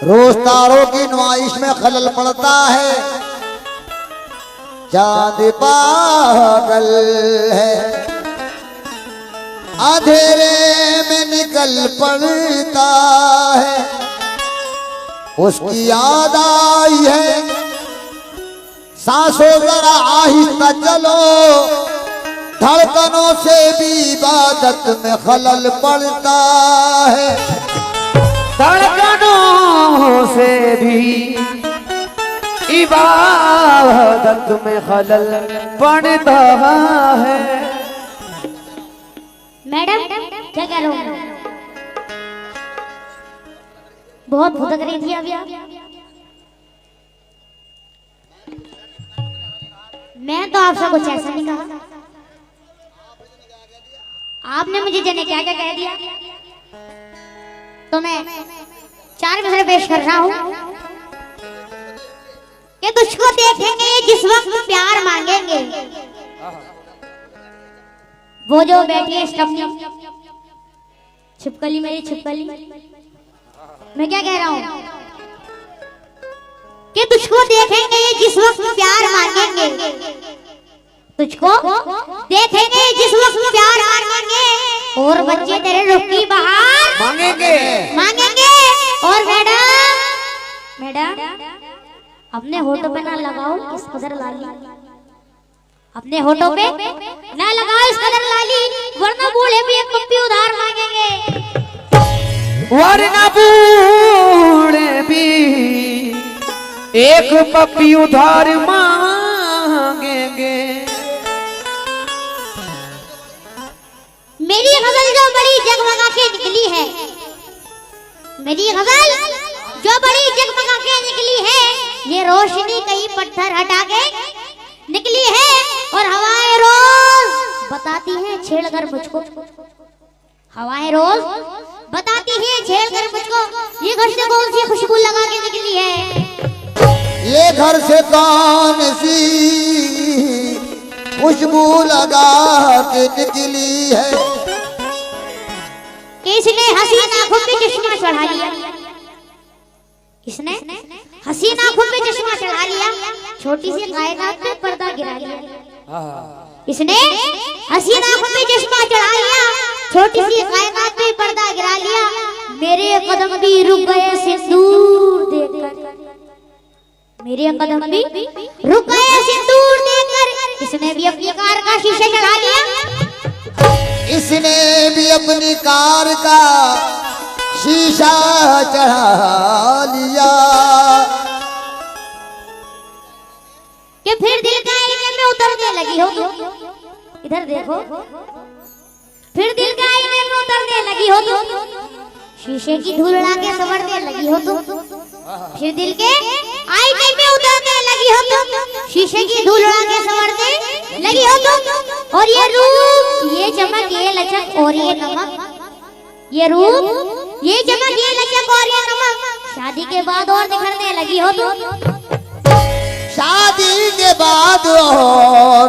रोज तारों की नुमाइश में खलल पड़ता है, चांद पागल है, अंधेरे में निकल पड़ता है, उसकी याद आई है, सांसों जरा आहिस्ता चलो, धड़कनों से भी इबादत में खलल पड़ता है, धड़कनों से भी इबादत में खलल पड़ता है। मैडम क्या कह रहे हो? बहुत भुदक रही थी अभी आप। मैं तो आपसे कुछ ऐसा नहीं कहा, आपने मुझे जाने क्या क्या कह दिया। तो मैं 4 मिसरे पेश कर रहा हूँ कि तुझको देखेंगे जिस वक्त प्यार मांगेंगे, वो जो बैठी है स्टफनी, छिपकली मेरी छिपकली। मैं क्या कह रहा हूँ कि तुझको देखेंगे जिस वक्त प्यार मांगेंगे, तुझको देखेंगे जिस वक्त प्यार मांगेंगे, और बच्चे तेरे रुख की बहार मांगेंगे मांगेंगे। और मैडम अपने होठों पे ना लगाओ इस कदर लाली, अपने होठों पे ना लगाओ इस कदर लाली, वरना बूढ़े भी एक पप्पी उधार मांगेंगे, वरना बूढ़े भी एक पप्पी उधार मांगेंगे। मेरी गजल जो बड़ी जगमगा के निकली है, मेरी गजल जो बड़ी जगमगा के निकली है, ये रोशनी कई पत्थर हटा के निकली है, और हवाएं रोज बताती हैं छेड़कर मुझको, हवाएं रोज बताती हैं छेड़कर मुझको, ये घर से कौन सी खुशबू लगा के निकली है, ये घर से कौन सी खुशबू लगा के निकली है, इसने हसीन आंखों पे चश्मा चढ़ा लिया, इसने हसीन आंखों पे चश्मा चढ़ा लिया, छोटी सी कायनात पे पर्दा गिरा लिया, इसने हसीन आंखों पे चश्मा चढ़ा लिया, छोटी सी कायनात पे पर्दा गिरा लिया, मेरे कदम भी रुक गए सिंदूर देखकर, मेरे कदम भी रुक गए सिंदूर देखकर, इसने भी अपनी कार का शीशा चढ़ा लिया, इसने भी अपनी कार का शीशा चढ़ा लिया, कि फिर दिल का आईने में उतरने लगी हो तुम, इधर देखो, फिर दिल का आईने में उतरने लगी हो तुम, शीशे की धूल उड़ा के संवरने लगी हो तुम, फिर दिल के आईने में उतरने लगी हो तुम, शीशे की धूल उड़ा के संवरने लगी हो तुम, और ये रूप ये चमक ये लचक और ये नमक, ये रूप ये चमक ये लचक और ये नमक, शादी के बाद और निखरने लगी हो तुम, शादी के बाद और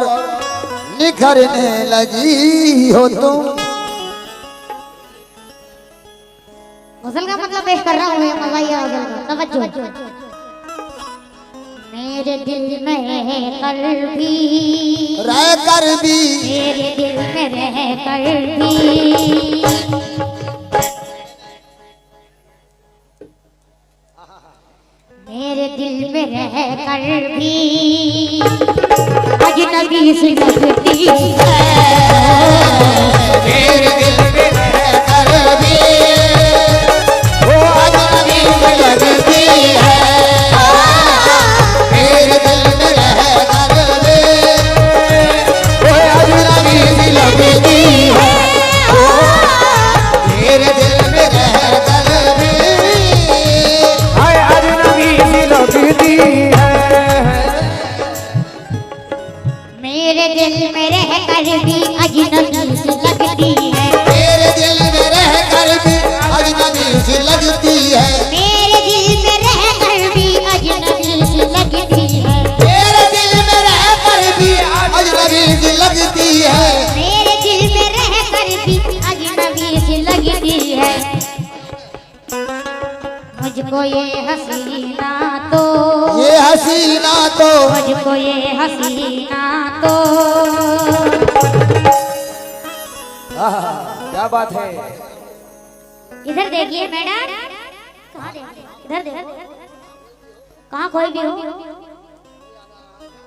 निखरने लगी हो तुम। गजल का मतलब पेश कर रहा हूँ, ये मजा ही आ गया, तवज्जो। मेरे दिल में रहकर भी, मेरे दिल में रहकर भी, मेरे दिल में रहकर भी अजनबी सी लगती है, मेरे दिल में रहकर भी वो अजनबी सी लगती है, मेरे दिल में रहकर भी वो अजनबी सी लगती है, मेरे दिल में रहकर भी अजनबी सी लगती है, मेरे दिल में रहकर भी अजनबी सी लगती है, मेरे दिल में रहकर भी अजनबी सी लगती है, मेरे दिल में रहकर भी अजनबी सी लगती है, मेरे दिल में रहकर भी अजनबी मुझको ये हसीना तो, ये हसीना तो, मुझको ये हसीना तो। क्या बात है। इधर देखिए मैडम, कहाँ इधर देखो, कहाँ कोई भी हो,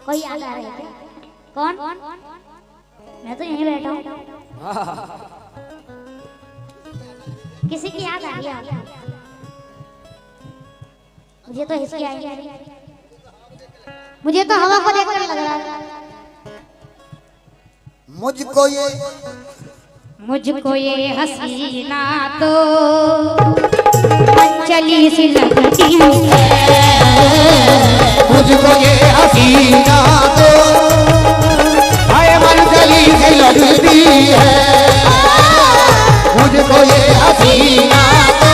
कोई याद आ रहा है क्या? कौन? मैं तो यहीं बैठा हूँ। किसी की याद आ रही है? मुझे तो हिचकी आई है, मुझे तो हवा को देखकर लग रहा है। मुझको ये हसीना तो चली सी लगती है, मुझको ये हसीना तो हाय मन चली सी लगती है, मुझको ये हसीना तो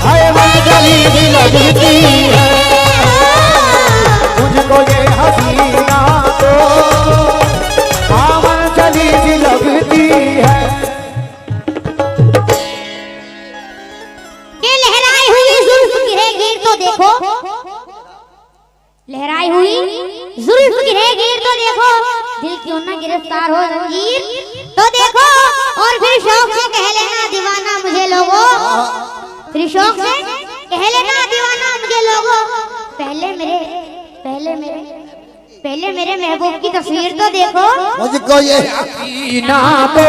हाय मन चली सी लगती है, मुझको ये हसीना तो हाँ मन चली सी लगती है। के लहराई हुई जुल्फ गिरेगी तो देखो, लहराई हुई जुल्फ गिरेगी तो देखो, दिल क्यों ना गिरफ्तार हो जंजीर तो देखो, और फिर शौक से कह लेना दीवाना मुझे लोगो, फिर शौक से कह लेना दीवाना मुझे लोगो। पहले मेरे महबूब की तस्वीर तो देखो, मुझको ये हसीना तो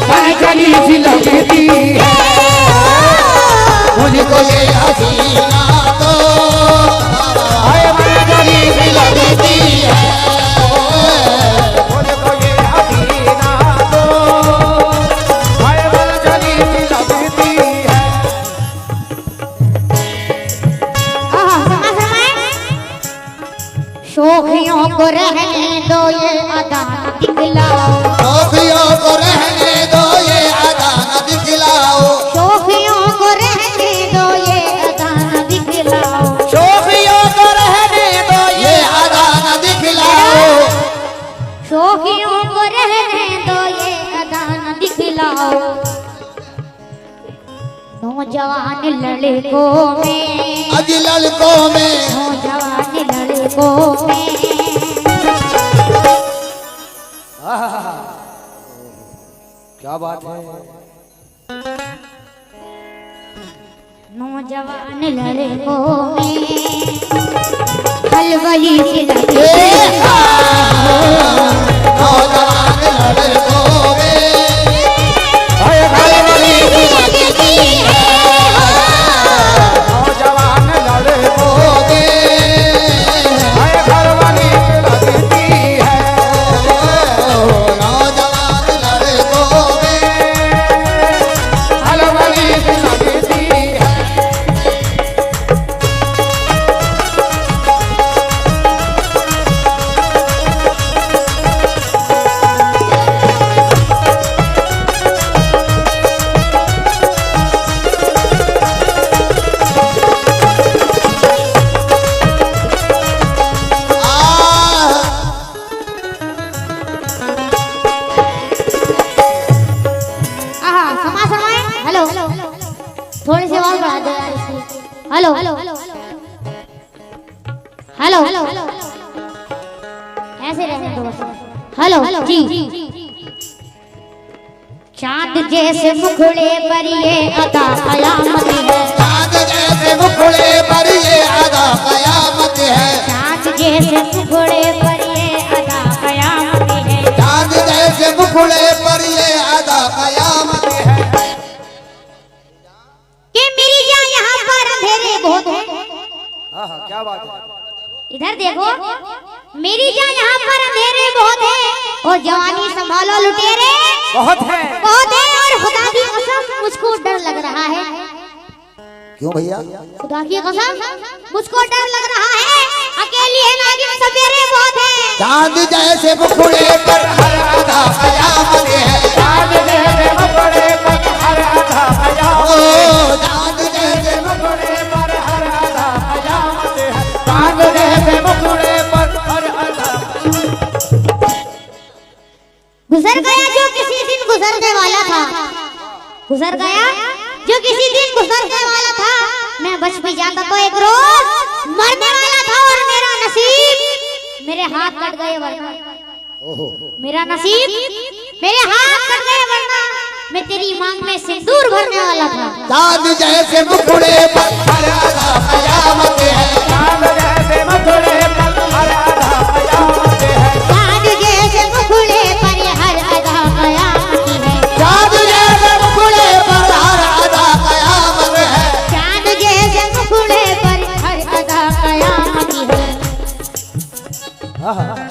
मन चली सी लगती है, मुझको ये हसीना तो हाय मन चली सी लगती है, मुझको ये हसीना तो हाय मन चली सी लगती है। शोखियों को रहने दो ये अदा न दिखलाओ, शोखियों को रहने दो ये अदा न दिखलाओ, शोखियों को रहने दो ये अदा न दिखलाओ, शोखियों को रहने दो ये अदा न दिखलाओ, शोखियों को रहने दो ये अदा न दिखलाओ। नौजवान लड़कों में, अज लड़कों में, नौजवान लड़कों में, क्या बात है। नौजवान लड़कों में खलबली सी लगती है, नौजवान लड़कों में हाय खलबली सी लगती है, नौजवान लड़कों हाय खलबली सी लगती है, नौजवान लड़कों खलबली सी लगती है। हेलो, थोड़ी सी आवाज बढ़ा दो यार इसकी। हेलो हेलो, ऐसे रहने दो बस। हेलो जी, चांद जैसे मुखड़े पर ये अदा कयामत है, चाँद जैसे मुखड़े पर ये अदा कयामत है, चांद जैसे मुखड़े पर ये अदा कयामत है, चाँद जैसे मुखड़े पर ये अदा कयामत है। कि मेरी जान यहाँ पर अंधेरे बहुत है। क्या बात है। इधर देखो, मेरी जान यहाँ पर अंधेरे बहुत है, और जवानी संभालो लुटेरे बहुत है। बहुत है, और खुदा की कसम मुझको डर लग रहा है। क्यों भैया? खुदा की कसम मुझको डर लग रहा है, अकेली है नागिन सवेरे बहुत है। चाँद जैसे मुखड़े पर हर अदा कयामत है, चाँद जैसे मुखड़े पर हर अदा कयामत है, ओ चाँद जैसे मुखड़े पर हर अदा कयामत है, चाँद जैसे मुखड़े पर हर अदा। गुजर गया जो किसी दिन गुजरने वाला था, गुजर गया जो किसी दिन गुजरने वाला था, मैं बच भी जाता तो एक रोज मरने वाला था, और मेरा नसीब मेरे हाथ कट गए वरना, मेरा नसीब मेरे हाथ कट गए वरना मैं तेरी मांग में सिंदूर भरने वाला था। चांद जैसे मुखड़े पर हर आधा कयामत है, चांद जैसे मुखड़े पर हर आधा कयामत है, चांद जैसे मुखड़े पर हर आधा कयामत है, चांद जैसे मुखड़े पर हर आधा कयामत है, चांद जैसे मुखड़े पर हर आधा कयामत है।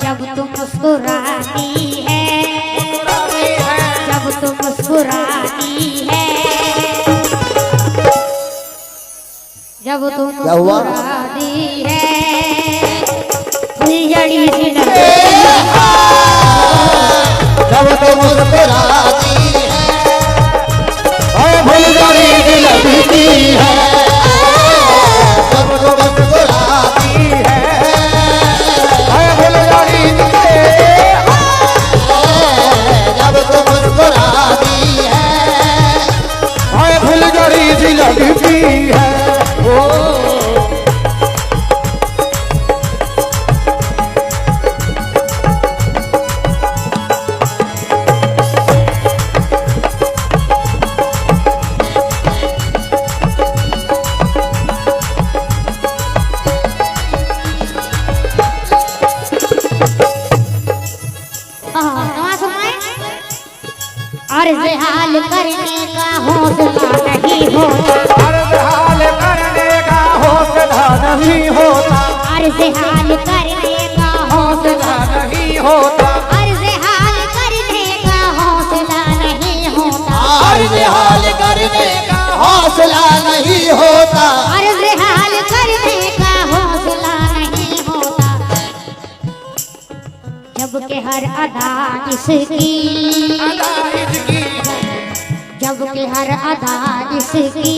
जब तुम मुस्कुराती है, जब तुम मुस्कुराती है, जब तुम क्या हुआ? मुस्कुराती है, फुलझड़ी सी लगती है, जब तुम मुस्कुराती है, और फुलझड़ी सी लगती है, जब तुम मुस्कुराती है, हाय फुलझड़ी जब तुम मुस्कुराती है, हाय फुलझड़ी सी लगती है। अर्ज़ हाल करने का हौसला नहीं होता, अर्ज़ हाल करने का हौसला नहीं होता, अर्ज़ हाल करने का हौसला, नहीं होता, अर्ज़ हाल करने का हौसला नहीं होता, अर्ज़ हाल करने का हौसला नहीं होता, अर्ज़ हाल करने का हौसला नहीं होता, जब के हर अदा इसकी, जब के हर अदा इसकी,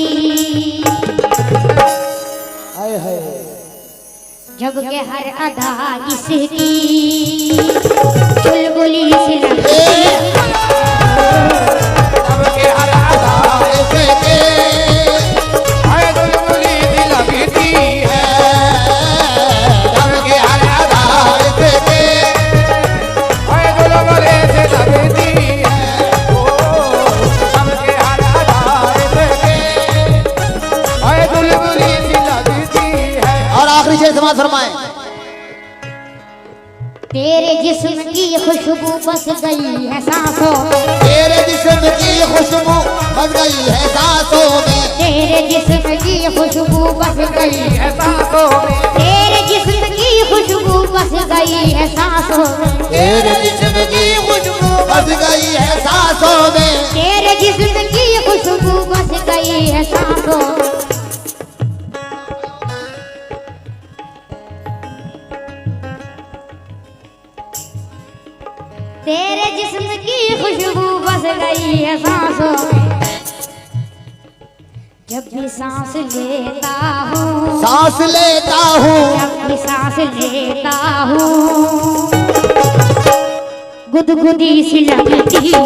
हाय हाय जब के हर अदा इसकी चुलबुली सी लगती है, जब के हर अदा इसके हाय बुलबुली सी लगती है, जब के हर अदा इसके हाय बुलबुली सी लगती है, जब के हर अदा इसके हाय बुलबुली सी लगती है। और आखिरी शेर समाज फरमाए। तेरे जिस्म की खुशबू बस गई है सांसों में, तेरे जिस्म की खुशबू बस गई है सांसों में, तेरे जिस्म की खुशबू बस गई है, सांसों में, तेरे जिस्म की खुशबू बस गई है सांसों में, तेरे जिस्म की खुशबू बस गई है सांसों में, तेरे जिस्म की खुशबू बस गई है सांसों में। तेरे जिस्म की खुशबू बस गई है सांसों में, जब भी सांस लेता हूँ, सांस लेता हूँ, जब भी सांस लेता हूँ, गुदगुदी सी लगती है,